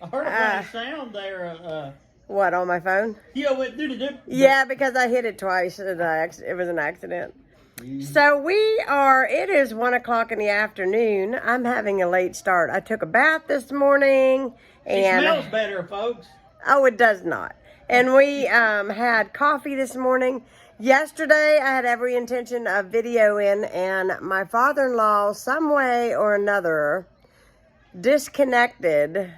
I heard a funny sound there. What, on my phone? Yeah, wait, did. Yeah, because I hit it twice. It was an accident. So it is 1 o'clock in the afternoon. I'm having a late start. I took a bath this morning. It smells better, folks. Oh, it does not. And we had coffee this morning. Yesterday, I had every intention of videoing, and my father-in-law, some way or another, disconnected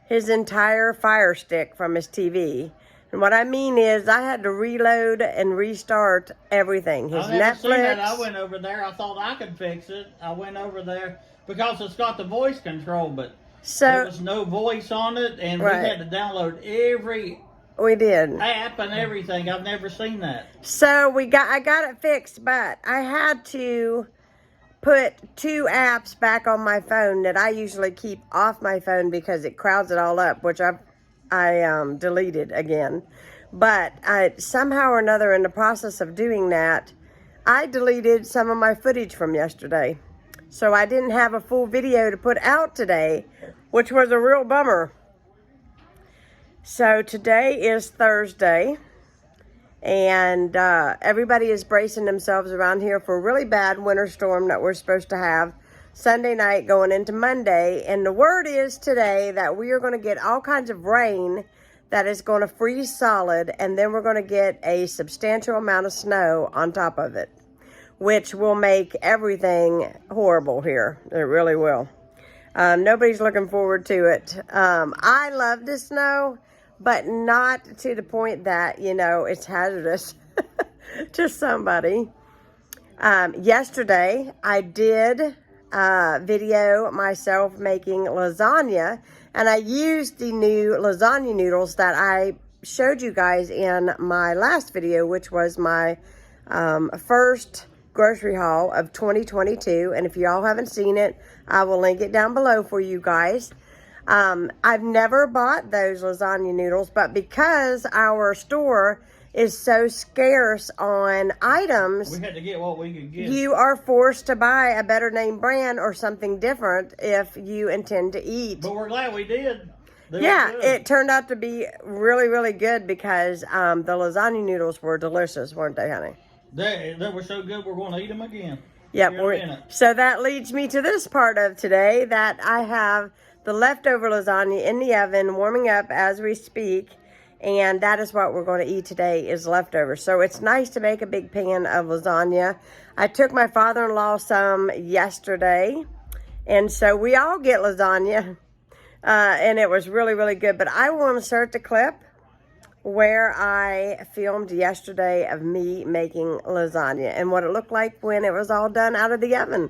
his entire Fire Stick from his TV. And what I mean is I had to reload and restart everything. His I've never Netflix. seen that. I went over there. I thought I could fix it. I went over there because it's got the voice control, but there was no voice on it, and we had to download every app and everything. I've never seen that. So I got it fixed, but I had to put 2 apps back on my phone that I usually keep off my phone because it crowds it all up, which I deleted again. But somehow or another, in the process of doing that, I deleted some of my footage from yesterday. So I didn't have a full video to put out today, which was a real bummer. So today is Thursday, and everybody is bracing themselves around here for a really bad winter storm that we're supposed to have Sunday night going into Monday. And the word is today that we are going to get all kinds of rain that is going to freeze solid, and then we're going to get a substantial amount of snow on top of it, which will make everything horrible here. It really will. Nobody's looking forward to it. I love the snow, but not to the point that, it's hazardous to somebody. Yesterday, I did video myself making lasagna, and I used the new lasagna noodles that I showed you guys in my last video, which was my first grocery haul of 2022. And if y'all haven't seen it, I will link it down below for you guys. I've never bought those lasagna noodles, but because our store is so scarce on items, we had to get what we could get. You are forced to buy a better name brand or something different if you intend to eat. But we're glad we did. It turned out to be really, really good because the lasagna noodles were delicious, weren't they, honey? They were so good, we're going to eat them again. Yep. So that leads me to this part of today, that I have the leftover lasagna in the oven warming up as we speak. And that is what we're going to eat today, is leftovers. So it's nice to make a big pan of lasagna. I took my father-in-law some yesterday, and so we all get lasagna. And it was really, really good. But I want to insert the clip where I filmed yesterday of me making lasagna and what it looked like when it was all done out of the oven.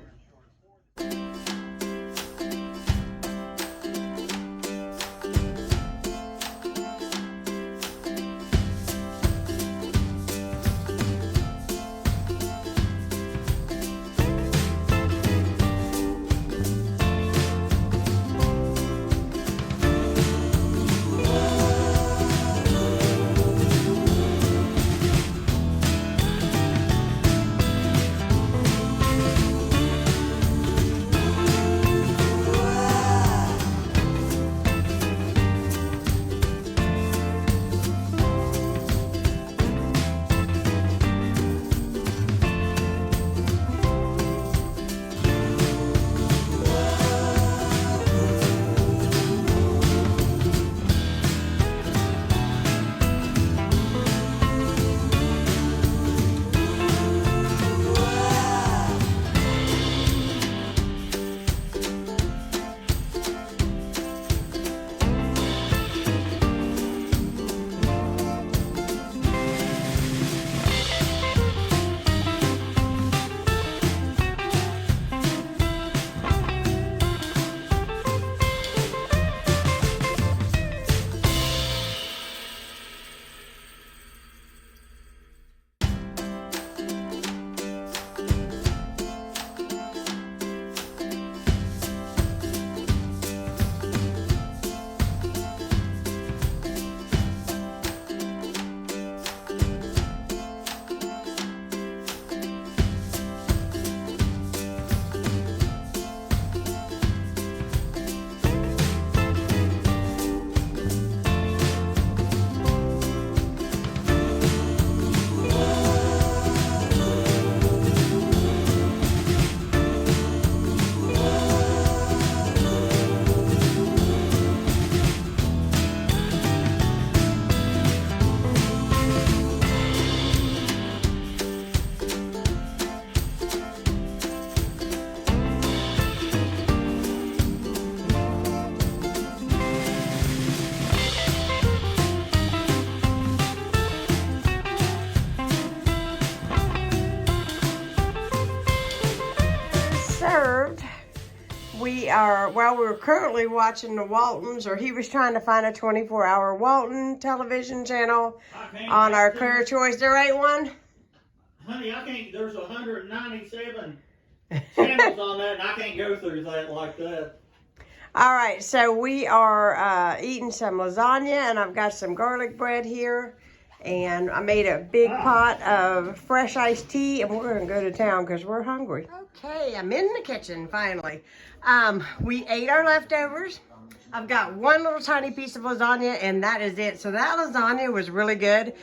we're currently watching the Waltons, or he was trying to find a 24-hour Walton television channel on our Clear Choice. There ain't one? Honey, I can't, there's 197 channels on that, and I can't go through that like that. All right, so we are eating some lasagna, and I've got some garlic bread here. And I made a big pot of fresh iced tea, and we're gonna go to town because we're hungry. Okay, I'm in the kitchen finally. We ate our leftovers. I've got one little tiny piece of lasagna, and that is it. So that lasagna was really good.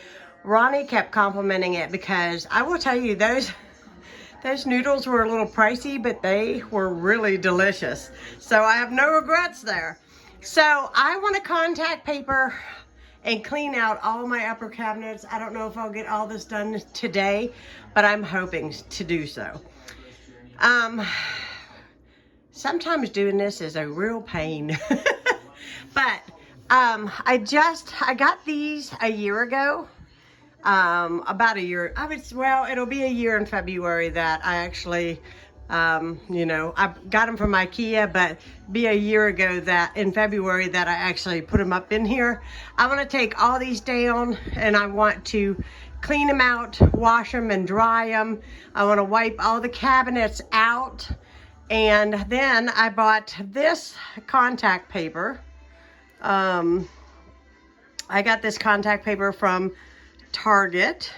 Ronnie kept complimenting it because I will tell you, those noodles were a little pricey, but they were really delicious. So I have no regrets there. So I want a contact paper and clean out all my upper cabinets. I don't know if I'll get all this done today, but I'm hoping to do so. Sometimes doing this is a real pain. But I got these a year ago. About a year. It'll be a year in February that I actually I got them from IKEA, but be a year ago that in February that I actually put them up in here. I want to take all these down, and I want to clean them out, wash them and dry them. I want to wipe all the cabinets out. And then I bought this contact paper. I got this contact paper from Target.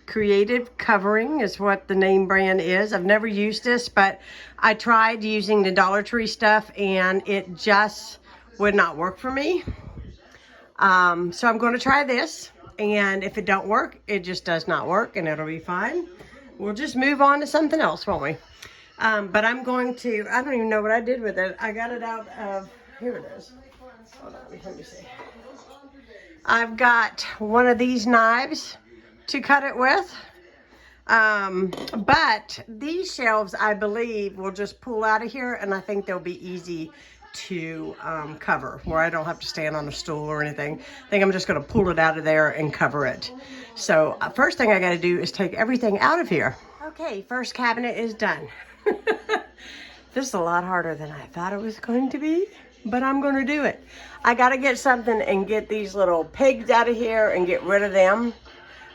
Creative Covering is what the name brand is. I've never used this, but I tried using the Dollar Tree stuff and it just would not work for me. So I'm going to try this, and if it don't work, it just does not work, and it'll be fine. We'll just move on to something else, won't we? But I'm going to, I don't even know what I did with it. I got it out of, here it is. Hold on, let me see. I've got one of these knives to cut it with, but these shelves I believe will just pull out of here, and I think they'll be easy to cover, where I don't have to stand on a stool or anything. I think I'm just going to pull it out of there and cover it. So first thing I got to do is take everything out of here. Okay, first cabinet is done. This is a lot harder than I thought it was going to be, but I'm going to do it. I got to get something and get these little pigs out of here and get rid of them.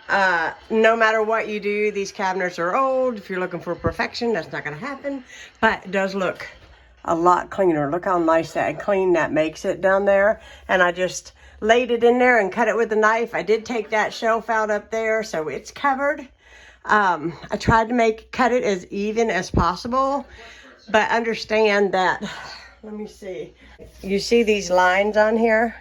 No matter what you do, these cabinets are old. If you're looking for perfection, that's not going to happen, but it does look a lot cleaner. Look how nice and clean that makes it down there. And I just laid it in there and cut it with a knife. I did take that shelf out up there, so it's covered. I tried to cut it as even as possible, but understand that, let me see. You see these lines on here?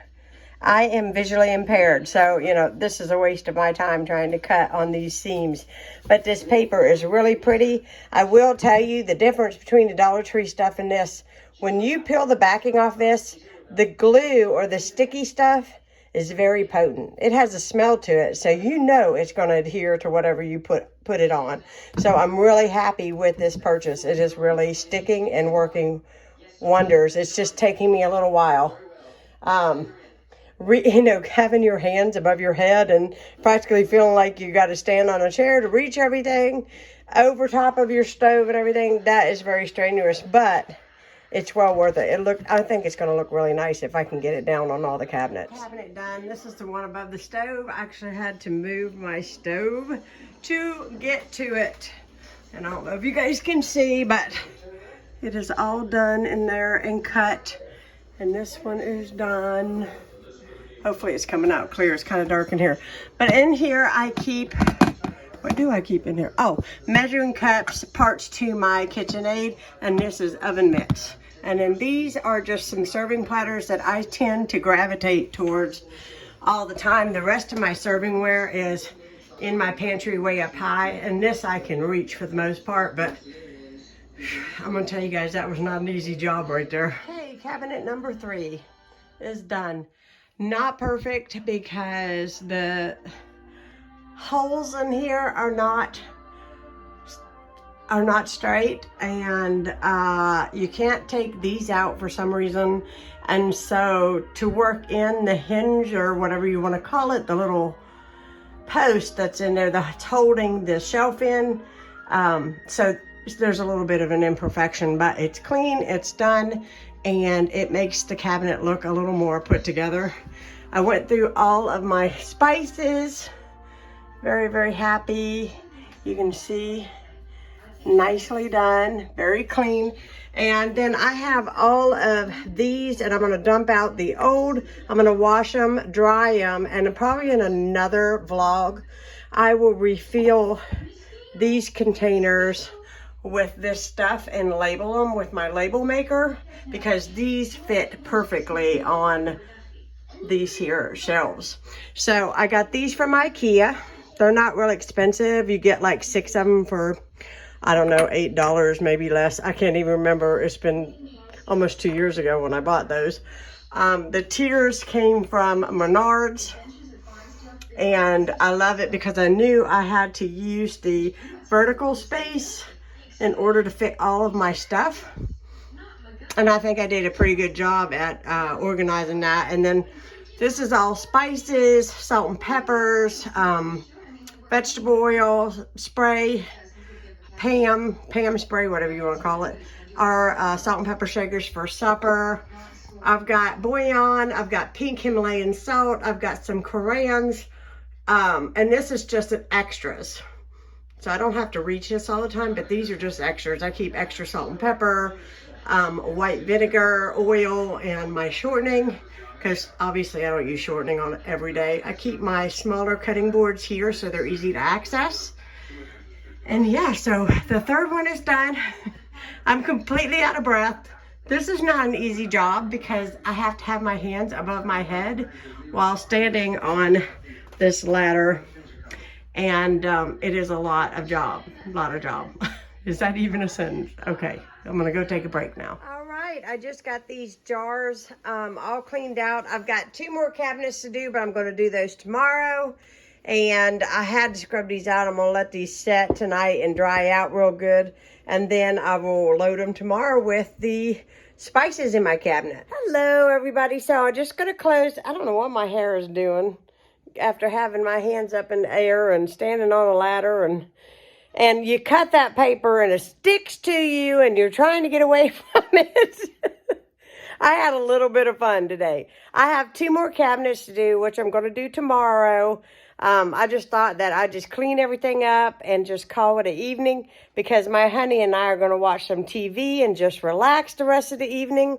I am visually impaired, so, this is a waste of my time trying to cut on these seams. But this paper is really pretty. I will tell you the difference between the Dollar Tree stuff and this. When you peel the backing off this, the glue or the sticky stuff is very potent. It has a smell to it, so it's going to adhere to whatever you put it on. So I'm really happy with this purchase. It is really sticking and working wonders. It's just taking me a little while. Having your hands above your head and practically feeling like you got to stand on a chair to reach everything over top of your stove and everything, that is very strenuous, but it's well worth it. I think it's going to look really nice if I can get it down on all the cabinets. Cabinet done. This is the one above the stove. I actually had to move my stove to get to it. And I don't know if you guys can see, but it is all done in there and cut. And this one is done. Hopefully it's coming out clear. It's kind of dark in here. But in here I keep, what do I keep in here? Oh, measuring cups, parts to my KitchenAid, and this is oven mitts. And then these are just some serving platters that I tend to gravitate towards all the time. The rest of my servingware is in my pantry way up high, and this I can reach for the most part, but I'm gonna tell you guys that was not an easy job right there. Okay, cabinet number 3 is done. Not perfect because the holes in here are not straight, and you can't take these out for some reason. And so to work in the hinge, or whatever you want to call it, the little post that's in there that's holding the shelf in, so there's a little bit of an imperfection, but it's clean, it's done, and it makes the cabinet look a little more put together. I went through all of my spices. Very, very happy. You can see, nicely done, very clean. And then I have all of these, and I'm gonna dump out the old. I'm gonna wash them, dry them, and probably in another vlog, I will refill these containers with this stuff and label them with my label maker, because these fit perfectly on these here shelves. So I got these from IKEA. They're not really expensive. You get like 6 of them for, I don't know, $8, maybe less. I can't even remember. It's been almost 2 years ago when I bought those. The tiers came from Menards, and I love it because I knew I had to use the vertical space in order to fit all of my stuff. And I think I did a pretty good job at organizing that. And then this is all spices, salt and peppers, vegetable oil spray, Pam spray, whatever you want to call it, our salt and pepper shakers for supper. I've got bouillon, I've got pink Himalayan salt, I've got some crayons, and this is just an extras. So I don't have to reach this all the time, but these are just extras. I keep extra salt and pepper, white vinegar, oil, and my shortening, because obviously I don't use shortening on it every day. I keep my smaller cutting boards here so they're easy to access. And yeah, so the third one is done. I'm completely out of breath. This is not an easy job because I have to have my hands above my head while standing on this ladder. And it is a lot of job. Is that even a sentence? Okay, I'm gonna go take a break now. All right, I just got these jars all cleaned out. I've got 2 more cabinets to do, but I'm gonna do those tomorrow. And I had to scrub these out. I'm gonna let these set tonight and dry out real good. And then I will load them tomorrow with the spices in my cabinet. Hello, everybody. So I'm just gonna close. I don't know what my hair is doing after having my hands up in the air and standing on a ladder, and you cut that paper and it sticks to you and you're trying to get away from it. I had a little bit of fun today. I have 2 more cabinets to do, which I'm going to do tomorrow. I just thought that I'd just clean everything up and just call it an evening, because my honey and I are going to watch some TV and just relax the rest of the evening.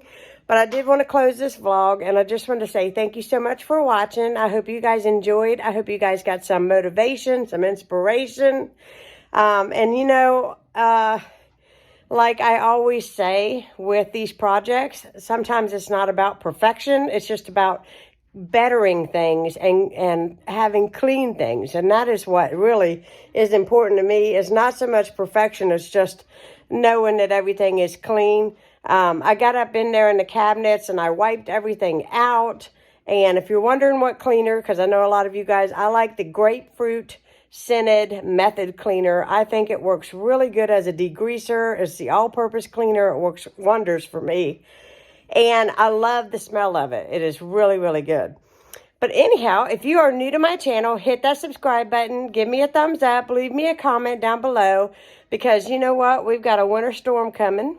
But I did want to close this vlog, and I just want to say thank you so much for watching. I hope you guys enjoyed. I hope you guys got some motivation, some inspiration. And you know, like I always say with these projects, sometimes it's not about perfection. It's just about bettering things and having clean things. And that is what really is important to me. It's not so much perfection. It's just knowing that everything is clean. I got up in there in the cabinets and I wiped everything out. And if you're wondering what cleaner, because I know a lot of you guys, I like the grapefruit scented method cleaner. I think it works really good as a degreaser. It's the all-purpose cleaner. It works wonders for me. And I love the smell of it. It is really, really good. But anyhow, if you are new to my channel, hit that subscribe button. Give me a thumbs up. Leave me a comment down below. Because you know what? We've got a winter storm coming.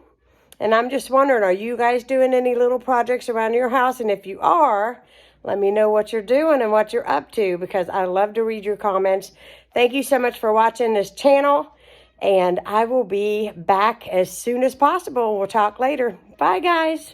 And I'm just wondering, are you guys doing any little projects around your house? And if you are, let me know what you're doing and what you're up to, because I love to read your comments. Thank you so much for watching this channel. And I will be back as soon as possible. We'll talk later. Bye, guys.